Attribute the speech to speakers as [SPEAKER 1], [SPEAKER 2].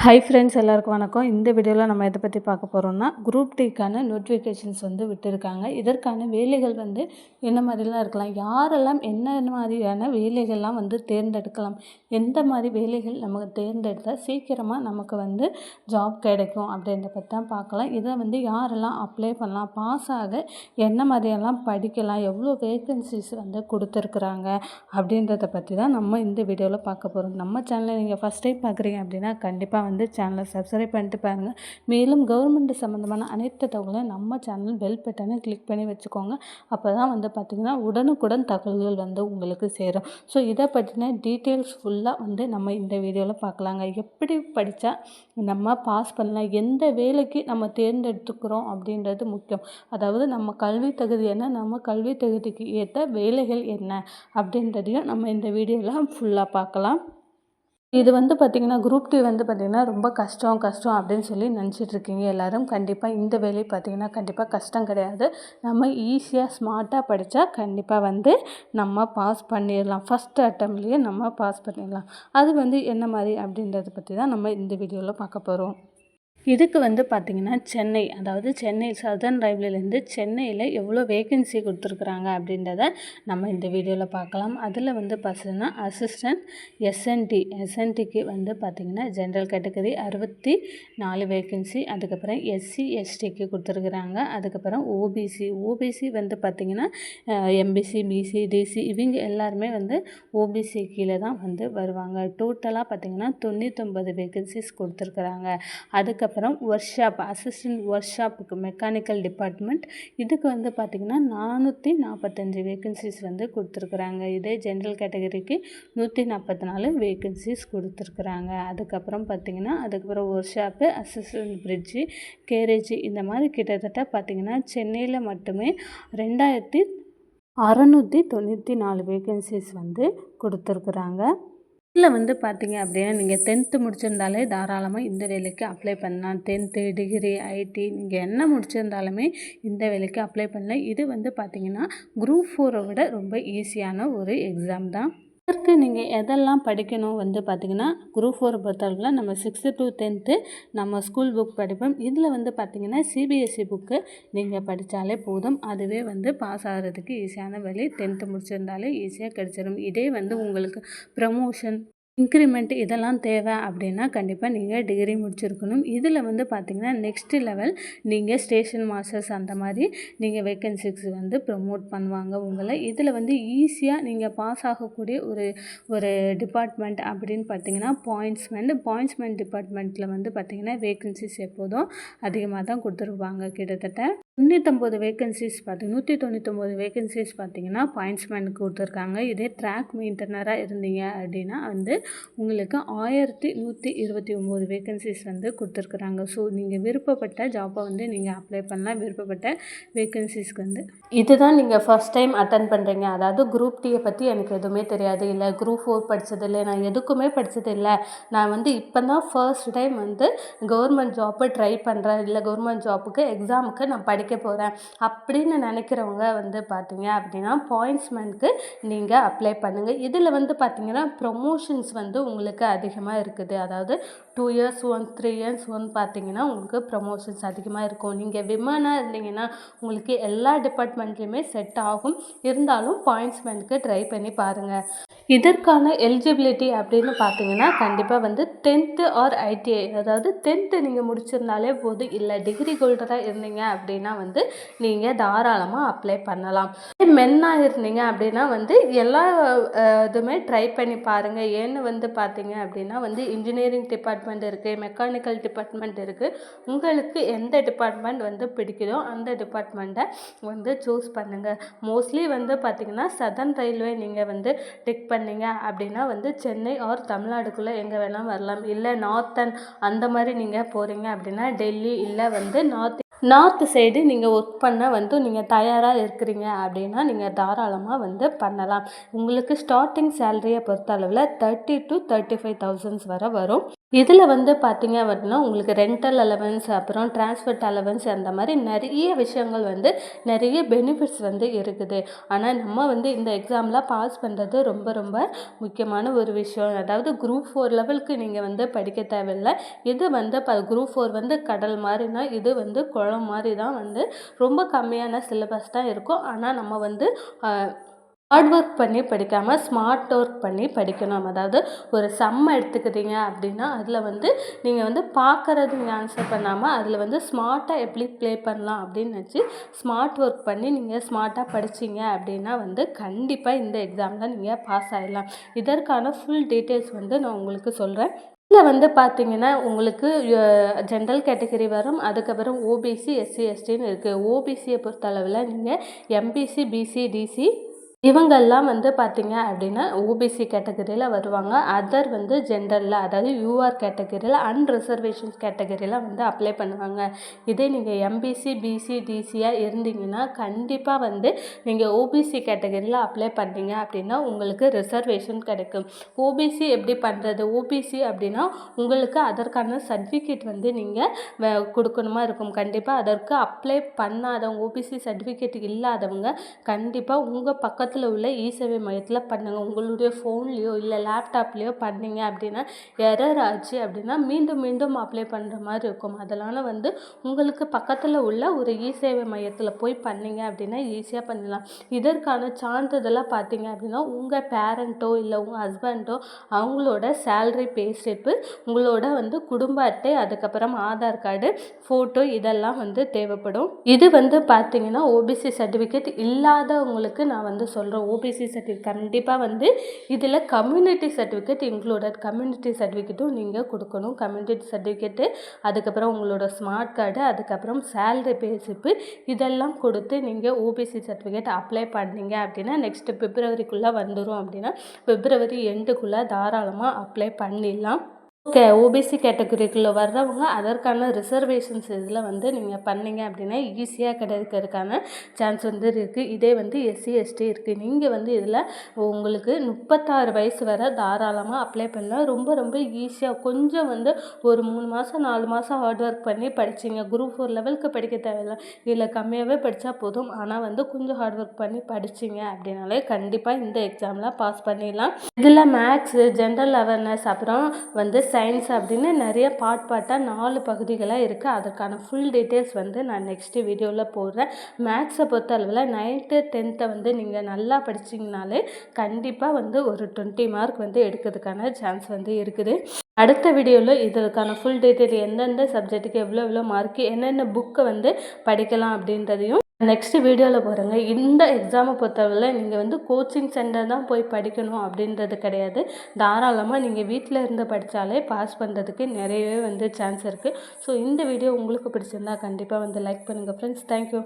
[SPEAKER 1] Hi friends, எல்லாருக்கும் வணக்கம். இந்த வீடியோவில் நம்ம எதை பற்றி பார்க்க போகிறோம்னா, குரூப் டிக்கான நோட்டிஃபிகேஷன்ஸ் விட்டுருக்காங்க. இதற்கான வேலைகள் என்ன மாதிரிலாம் இருக்கலாம், யாரெல்லாம் என்ன மாதிரியான வேலைகள்லாம் தேர்ந்தெடுக்கலாம், எந்த மாதிரி வேலைகள் நமக்கு தேர்ந்தெடுத்தால் சீக்கிரமாக நமக்கு ஜாப் கிடைக்கும் அப்படின்றத பற்றி தான் பார்க்கலாம். இதை யாரெல்லாம் அப்ளை பண்ணலாம், பாஸ் ஆக என்ன மாதிரியெல்லாம் படிக்கலாம், எவ்வளோ வேக்கன்சிஸ் கொடுத்துருக்குறாங்க அப்படின்றத பற்றி தான் நம்ம இந்த வீடியோவில் பார்க்க போகிறோம். நம்ம சேனலை நீங்கள் ஃபஸ்ட் டைம் பார்க்குறீங்க அப்படின்னா கண்டிப்பாக சேனலை சப்ஸ்கிரைப் பண்ணிட்டு பாருங்கள். மேலும் கவர்மெண்ட் சம்மந்தமான அனைத்து தகவலையும் நம்ம சேனல் பெல் பட்டனை கிளிக் பண்ணி வச்சுக்கோங்க. அப்போ தான் பார்த்திங்கன்னா உடனுக்குடன் தகவல்கள் உங்களுக்கு சேரும். ஸோ இதை பற்றின டீட்டெயில்ஸ் ஃபுல்லாக நம்ம இந்த வீடியோவில் பார்க்கலாங்க. எப்படி படித்தா நம்ம பாஸ் பண்ணலாம், எந்த வேலைக்கு நம்ம தேர்ந்தெடுத்துக்கிறோம் அப்படின்றது முக்கியம். அதாவது நம்ம கல்வி தகுதி என்ன, நம்ம கல்வி தகுதிக்கு ஏற்ற வேலைகள் என்ன அப்படின்றதையும் நம்ம இந்த வீடியோவில் ஃபுல்லாக பார்க்கலாம். இது பார்த்திங்கன்னா குரூப் டி பார்த்திங்கன்னா ரொம்ப கஷ்டம் அப்படின்னு சொல்லி நினச்சிட்ருக்கீங்க எல்லோரும். கண்டிப்பாக இந்த வேலை பார்த்திங்கன்னா கண்டிப்பாக கஷ்டம் கிடையாது. நம்ம ஈஸியாக ஸ்மார்ட்டாக படித்தா கண்டிப்பாக நம்ம பாஸ் பண்ணிடலாம். ஃபஸ்ட் அட்டம்ப்ட்லேயே நம்ம பாஸ் பண்ணிடலாம். அது என்ன மாதிரி அப்படின்றத பற்றி தான் நம்ம இந்த வீடியோவில் பார்க்க போகிறோம். இதுக்கு பார்த்திங்கன்னா சென்னை, அதாவது சென்னை சதர்ன் ரயில்வேலேருந்து சென்னையில் எவ்வளோ வேக்கன்சி கொடுத்துருக்குறாங்க அப்படின்றத நம்ம இந்த வீடியோவில் பார்க்கலாம். அதில் பார்த்தீங்கன்னா அசிஸ்டன்ட் எஸ்என்டிக்கு பார்த்திங்கன்னா ஜென்ரல் கேட்டகரி 64 வேக்கன்சி. அதுக்கப்புறம் எஸ்சி எஸ்டிக்கு கொடுத்துருக்குறாங்க. அதுக்கப்புறம் ஓபிசி பார்த்திங்கன்னா எம்பிசி பிசி டிசி இவங்க எல்லாருமே ஓபிசி கீழே தான் வருவாங்க. டோட்டலாக பார்த்திங்கன்னா 99 வேக்கன்சிஸ் கொடுத்துருக்குறாங்க. அதுக்கப்புறம் அசிஸ்டன்ட் ஒர்க் ஷாப்புக்கு மெக்கானிக்கல் டிபார்ட்மெண்ட், இதுக்கு பார்த்திங்கன்னா 445 வேக்கன்சிஸ் கொடுத்துருக்குறாங்க. இதே ஜென்ரல் கேட்டகரிக்கு 144 வேக்கன்சிஸ் கொடுத்துருக்குறாங்க. அதுக்கப்புறம் பார்த்திங்கன்னா ஒர்க் ஷாப்பு, அசிஸ்டன்ட் பிரிட்ஜு, கேரேஜி, இந்த மாதிரி கிட்டத்தட்ட பார்த்திங்கன்னா சென்னையில் மட்டுமே 2694 வேக்கன்சிஸ் கொடுத்துருக்குறாங்க. இதில் பார்த்திங்க அப்படின்னா நீங்கள் 10th முடிச்சிருந்தாலே தாராளமாக இந்த வேலைக்கு அப்ளை பண்ணலாம். 10th டிகிரி ஐடி நீங்கள் என்ன முடிச்சிருந்தாலுமே இந்த வேலைக்கு அப்ளை பண்ணலாம். இது பார்த்திங்கன்னா குரூப் 4 விட ரொம்ப ஈஸியான ஒரு எக்ஸாம் தான். இதற்கு நீங்கள் எதெல்லாம் படிக்கணும் பார்த்திங்கன்னா குரூப் 4 பொறுத்தளவில் நம்ம 6th to 10th நம்ம ஸ்கூல் புக் படிப்போம். இதில் பார்த்திங்கன்னா சிபிஎஸ்சி புக்கு நீங்கள் படித்தாலே போதும். அதுவே பாஸ் ஆகிறதுக்கு ஈஸியான வழி. 10th முடிச்சிருந்தாலே ஈஸியாக கிடச்சிடும். இதே உங்களுக்கு ப்ரமோஷன், இன்க்ரிமெண்ட் இதெல்லாம் தேவை அப்படின்னா கண்டிப்பாக நீங்கள் டிகிரி முடிச்சிருக்கணும். இதில் பார்த்திங்கன்னா நெக்ஸ்ட் லெவல் நீங்கள் ஸ்டேஷன் மாஸ்டர்ஸ் அந்த மாதிரி நீங்கள் வேக்கன்சிஸ் ப்ரமோட் பண்ணுவாங்க உங்களை. இதில் ஈஸியாக நீங்கள் பாஸ் ஆகக்கூடிய ஒரு டிபார்ட்மெண்ட் அப்படின்னு பார்த்திங்கன்னா பாயிண்ட்ஸ்மெண்ட் டிபார்ட்மெண்ட்டில் பார்த்திங்கன்னா வேக்கன்சிஸ் எப்போதும் அதிகமாக தான் கொடுத்துருப்பாங்க. கிட்டத்தட்ட 199 வேக்கன்சிஸ் பார்த்திங்கன்னா பாயிண்ட்ஸ்மெண்ட் கொடுத்துருக்காங்க. இதே ட்ராக் மெயின்டெனராக இருந்தீங்க அப்படின்னா உங்களுக்கு 1129 வேக்கன்சிஸ் கொடுத்துருக்குறாங்க. ஸோ நீங்கள் விருப்பப்பட்ட ஜாப்பை நீங்கள் அப்ளை பண்ணலாம். விருப்பப்பட்ட வேக்கன்சிஸ்க்கு இதுதான் நீங்கள் ஃபஸ்ட் டைம் அட்டன் பண்ணுறீங்க, அதாவது குரூப் டியை பற்றி எனக்கு எதுவுமே தெரியாது, இல்லை குரூப் 4 படித்ததில்லை, நான் எதுக்குமே படித்ததில்லை, நான் இப்போ தான் ஃபர்ஸ்ட் டைம் கவர்மெண்ட் ஜாப்பை ட்ரை பண்ணுறேன், இல்லை கவர்மெண்ட் ஜாப்புக்கு எக்ஸாமுக்கு நான் படிக்க போகிறேன் அப்படின்னு நினைக்கிறவங்க பார்த்தீங்க அப்படின்னா பாயிண்ட்ஸ்மெண்ட்க்கு நீங்கள் அப்ளை பண்ணுங்கள். இதில் பார்த்தீங்கன்னா ப்ரொமோஷன்ஸ் உங்களுக்கு அதிகமாக இருக்குது. அதாவது 2 years 1 3 years 1 பார்த்தீங்கன்னா உங்களுக்கு ப்ரமோஷன்ஸ் அதிகமாக இருக்கும். நீங்கள் விமனாக இருந்தீங்கன்னா உங்களுக்கு எல்லா டிபார்ட்மெண்ட்லேயுமே செட் ஆகும். இருந்தாலும் பாயிண்ட்ஸ்மெண்ட்க்கு ட்ரை பண்ணி பாருங்கள். இதற்கான எலிஜிபிலிட்டி அப்படின்னு பார்த்தீங்கன்னா கண்டிப்பாக 10th ஆர் ஐடிஐ, அதாவது 10th நீங்கள் முடிச்சிருந்தாலே போதும். இல்லை டிகிரி ஹோல்டராக இருந்தீங்க அப்படின்னா நீங்கள் தாராளமாக அப்ளை பண்ணலாம். மென்னாக இருந்தீங்க அப்படின்னா எல்லா இதுவுமே ட்ரை பண்ணி பாருங்கள். ஏன்னு பார்த்தீங்க அப்படின்னா இன்ஜினியரிங் டிபார்ட்மெண்ட் இருக்குது, மெக்கானிக்கல் டிபார்ட்மெண்ட் இருக்குது. உங்களுக்கு எந்த டிபார்ட்மெண்ட் பிடிக்குதோ அந்த டிபார்ட்மெண்ட்டை சூஸ் பண்ணுங்கள். மோஸ்ட்லி பார்த்தீங்கன்னா சதர்ன் ரயில்வே நீங்கள் டிக் பண்ணீங்க அப்படின்னா சென்னை ஆர் தமிழ்நாடுக்குள்ளே எங்கே வேணால் வரலாம். இல்லை நார்த்தன் அந்த மாதிரி நீங்கள் போகிறீங்க அப்படின்னா டெல்லி, இல்லை நார்த் சைடு நீங்கள் ஒர்க் பண்ண நீங்கள் தயாராக இருக்கிறீங்க அப்படின்னா நீங்கள் தாராளமாக பண்ணலாம். உங்களுக்கு ஸ்டார்டிங் சேலரியை பொறுத்த அளவில் 30,000 to 35,000 வரை வரும். இதில வந்து பார்த்தீங்க அப்படின்னா, உங்களுக்கு ரென்டல் அலவன்ஸ், அப்புறம் டிரான்ஸ்போர்ட் அலவன்ஸ் அந்த மாரி நெறைய விஷயங்கள் வந்து நெறைய பெனிஃபிட்ஸ் வந்து இருக்குது. ஆனா, நம்ம வந்து இந்த எக்ஸாம்லாம் பாஸ் பண்றது ரொம்ப ரொம்ப முக்கியமான ஒரு விஷயம். அதாவது குரூப் 4 லெவலுக்கு நீங்க வந்து படிக்க தேவையில்ல. இது வந்து குரூப் 4 வந்து கடல் மாரினா, இது வந்து குளம் மாரி தான் வந்து ரொம்ப கம்மியான சிலபஸ் தான் இருக்கும். ஆனா, நம்ம வந்து அ ஹார்ட் ஒர்க் பண்ணி படிக்காம, ஸ்மார்ட் ஒர்க் பண்ணி படிக்கணும். அதாவது ஒரு சம் எடுத்துக்கிட்டீங்க அப்படின்னா, அதில வந்து நீங்க வந்து பார்க்கறது நீங்க ஆன்சர் பண்ணாம, அதில வந்து ஸ்மார்ட்டா எப்படி ப்ளே பண்ணலாம் அப்படின்னு நினச்சு, ஸ்மார்ட் ஒர்க் பண்ணி நீங்க ஸ்மார்ட்டா படிச்சீங்க அப்படின்னா வந்து, கண்டிப்பா இந்த எக்ஸாம்ல நீங்க பாஸ் ஆயிடலாம். இதற்கான ஃபுல் டீட்டெயில்ஸ் வந்து நான் உங்களுக்கு சொல்றேன். இதில வந்து பார்த்தீங்கன்னா, உங்களுக்கு ஜென்ரல் கேட்டகரி வரும். அதுக்கப்புறம் ஓபிசி, எஸ்சி, எஸ்டின்னு இருக்கு. ஓபிசிய பொறுத்தளவுல நீங்க எம்பிசி, பிசி, டிசி இவங்கெல்லாம் வந்து பார்த்தீங்க அப்படின்னா, ஓபிசி கேட்டகரியில வருவாங்க. அதர் வந்து ஜென்ரல்ல, அதாவது யூஆர் கேட்டகரியில அன்ரிசர்வேஷன்ஸ் கேட்டகரியில வந்து அப்ளை பண்ணுவாங்க. இதே நீங்க எம்பிசி, பிசி, டிசியா இருந்தீங்கன்னா, கண்டிப்பா வந்து நீங்க ஓபிசி கேட்டகரியில அப்ளை பண்ணீங்க அப்படின்னா, உங்களுக்கு ரிசர்வேஷன் கிடைக்கும். ஓபிசி எப்படி பண்ணுறது? ஓபிசி அப்படின்னா, உங்களுக்கு அதற்கான சர்டிஃபிகேட் வந்து நீங்க குடுக்கணுமா இருக்கும். கண்டிப்பா அதற்கு அப்ளை பண்ணாதவங்க, ஓபிசி சர்டிஃபிகேட் இல்லாதவங்க கண்டிப்பா உங்க பக்கத்துல உள்ள இ-சேவை மையத்துல பண்ணுங்க. உங்களுடைய ஃபோன்லயோ இல்ல லேப்டாப்லயோ பண்ணீங்க அப்படின்னா, எரர் ஆச்சு அப்படின்னா மீண்டும் மீண்டும் அப்ளை பண்ற மாரி இருக்கும். அதனால வந்து உங்களுக்கு பக்கத்துல உள்ள ஒரு இ-சேவை மையத்துல போய் பண்ணீங்க அப்படின்னா ஈஸியா பண்ணிடலாம். இதற்கான சான்றிதழா பார்த்தீங்க அப்படின்னா, உங்க பேரண்ட்டோ இல்ல உங்க ஹஸ்பண்டோ அவங்களோட சேலரி பே ஸ்லிப்பு, உங்களோட வந்து குடும்ப அட்டை, அதுக்கப்புறம் ஆதார் கார்டு, ஃபோட்டோ இதெல்லாம் வந்து தேவைப்படும். இது வந்து பார்த்தீங்கன்னா, ஓபிசி சர்டிஃபிகேட் இல்லாதவங்களுக்கு நான் வந்து சொல்கிறேன். ஓபிசி சர்டிஃபிகேட் கண்டிப்பாக வந்து இதில் கம்யூனிட்டி சர்டிஃபிகேட் இன்க்ளூடட். கம்யூனிட்டி சர்டிஃபிகேட்டும் நீங்கள் கொடுக்கணும். கம்யூனிட்டி சர்டிஃபிகேட்டு, அதுக்கப்புறம் உங்களோட ஸ்மார்ட் கார்டு, அதுக்கப்புறம் சேலரி பே ஸ்லிப்பு இதெல்லாம் கொடுத்து நீங்கள் ஓபிசி சர்டிஃபிகேட் அப்ளை பண்ணீங்க அப்படின்னா, நெக்ஸ்ட்டு பிப்ரவரிக்குள்ளே வந்துடும். அப்படின்னா பிப்ரவரி எண்டுக்குள்ளே தாராளமாக அப்ளை பண்ணிடலாம். ஓபிசி கேட்டகரிக்குள்ளே வர்றவங்க அதற்கான ரிசர்வேஷன்ஸ் இதில் வந்து நீங்கள் பண்ணீங்க அப்படின்னா ஈஸியாக கிடைக்கிறதுக்கான சான்ஸ் வந்து இருக்குது. இதே வந்து எஸ்சி, எஸ்டி இருக்குது. நீங்கள் வந்து இதில் உங்களுக்கு 36 வயசு வரை தாராளமாக அப்ளை பண்ணலாம். ரொம்ப ரொம்ப ஈஸியாக கொஞ்சம் வந்து ஒரு 3 மாதம் 4 மாதம் ஹார்ட் ஒர்க் பண்ணி படிச்சிங்க. குரூப் 4 லெவலுக்கு படிக்க தேவையில்ல. இதில் கம்மியாகவே படித்தா போதும். ஆனால் வந்து கொஞ்சம் ஹார்ட் ஒர்க் பண்ணி படிச்சிங்க அப்படின்னாலே கண்டிப்பாக இந்த எக்ஸாமில் பாஸ் பண்ணிடலாம். இதில் மேக்ஸு, ஜென்ரல் அவேர்னஸ், அப்புறம் வந்து சயின்ஸ் அப்படின்னு நிறைய பார்ட்டாக 4 பகுதிகளாக இருக்குது. அதற்கான ஃபுல் டீட்டெயில்ஸ் வந்து நான் நெக்ஸ்ட்டு வீடியோவில் போடுறேன். மேக்ஸை பொறுத்த அளவில் 9th 10th வந்து நீங்கள் நல்லா படிச்சிங்கனாலே கண்டிப்பாக வந்து ஒரு 20 மார்க் வந்து எடுக்கிறதுக்கான சான்ஸ் வந்து இருக்குது. அடுத்த வீடியோவில் இதற்கான ஃபுல் டீட்டெயில் எந்தெந்த சப்ஜெக்ட்டுக்கு எவ்வளோ எவ்வளோ மார்க்கு, என்னென்ன புக்கை வந்து படிக்கலாம் அப்படின்றதையும் நெக்ஸ்ட் வீடியோவில் போகிறேங்க. இந்த எக்ஸாமை பொறுத்தவரை நீங்கள் வந்து கோச்சிங் சென்டர் தான் போய் படிக்கணும் அப்படின்றது கிடையாது. தாராளமாக நீங்கள் வீட்டில் இருந்து படித்தாலே பாஸ் பண்ணுறதுக்கு நிறையவே வந்து சான்ஸ் இருக்குது. ஸோ இந்த வீடியோ உங்களுக்கு பிடிச்சிருந்தா கண்டிப்பாக வந்து லைக் பண்ணுங்கள் ஃப்ரெண்ட்ஸ். தேங்க்யூ.